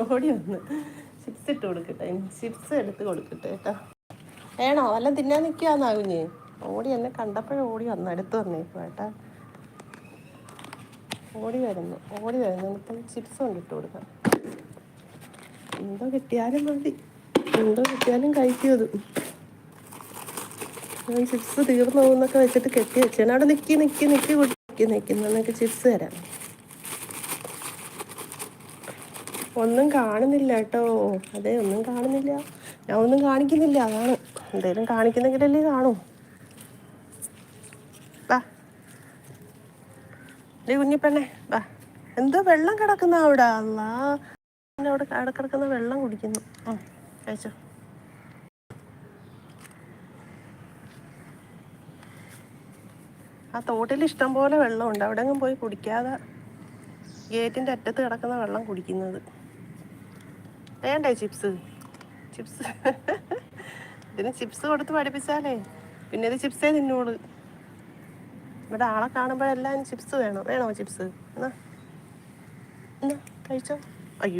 ഓടി വന്ന് ചിപ്സ് ഇട്ട് കൊടുക്കട്ടെ, ചിപ്സ് എടുത്ത് കൊടുക്കട്ടെ കേട്ടോ. വേണോ വല്ലതും തിന്നാൻ നിൽക്കുകയെന്നാ കുഞ്ഞ്? ഓടി എന്നെ കണ്ടപ്പോഴും ഓടി വന്നു, അടുത്ത് വന്നേക്കും കേട്ടാ. ഓടി വരുന്നു നമുക്ക് ചിപ്സ് കൊണ്ടിട്ട് കൊടുക്കാം. എന്തോ കിട്ടിയാലും മതി, എന്തോ കിട്ടിയാലും കഴിക്കും. ഞാൻ ചിപ്സ് തീർന്നു പോകുന്നൊക്കെ വെച്ചിട്ട് കെട്ടി വെച്ചാണ്. അവിടെ നിൽക്കി ചിപ്സ് തരാം. ഒന്നും കാണുന്നില്ല കേട്ടോ. അതെ, ഒന്നും കാണുന്നില്ല. ഞാൻ ഒന്നും കാണിക്കുന്നില്ല, അതാണ്. എന്തേലും കാണിക്കുന്നെങ്കിലല്ലേ കാണൂ. വാ ഡേ കുഞ്ഞിപ്പെണ്ണേ വാ. എന്തോ വെള്ളം കിടക്കുന്ന അവിടെ. അല്ലാ, അവിടെ കിടക്കുന്ന വെള്ളം കുടിക്കുന്നു. കഴിച്ചോ. ആ തോട്ടിൽ ഇഷ്ടം പോലെ വെള്ളമുണ്ട്, അവിടെ എങ്ങും പോയി കുടിക്കാതെ ഗേറ്റിൻ്റെ അറ്റത്ത് കിടക്കുന്ന വെള്ളം കുടിക്കുന്നത്. വേണ്ടേ ചിപ്സ്? ഇതിന് ചിപ്സ് കൊടുത്ത് പഠിപ്പിച്ചാലേ പിന്നെ ഇത് ചിപ്സേ തിന്നോളൂ. ഇവിടെ ആളെ കാണുമ്പോഴെല്ലാം ചിപ്സ് വേണോ ചിപ്സ്? എന്നാ കഴിച്ചോ.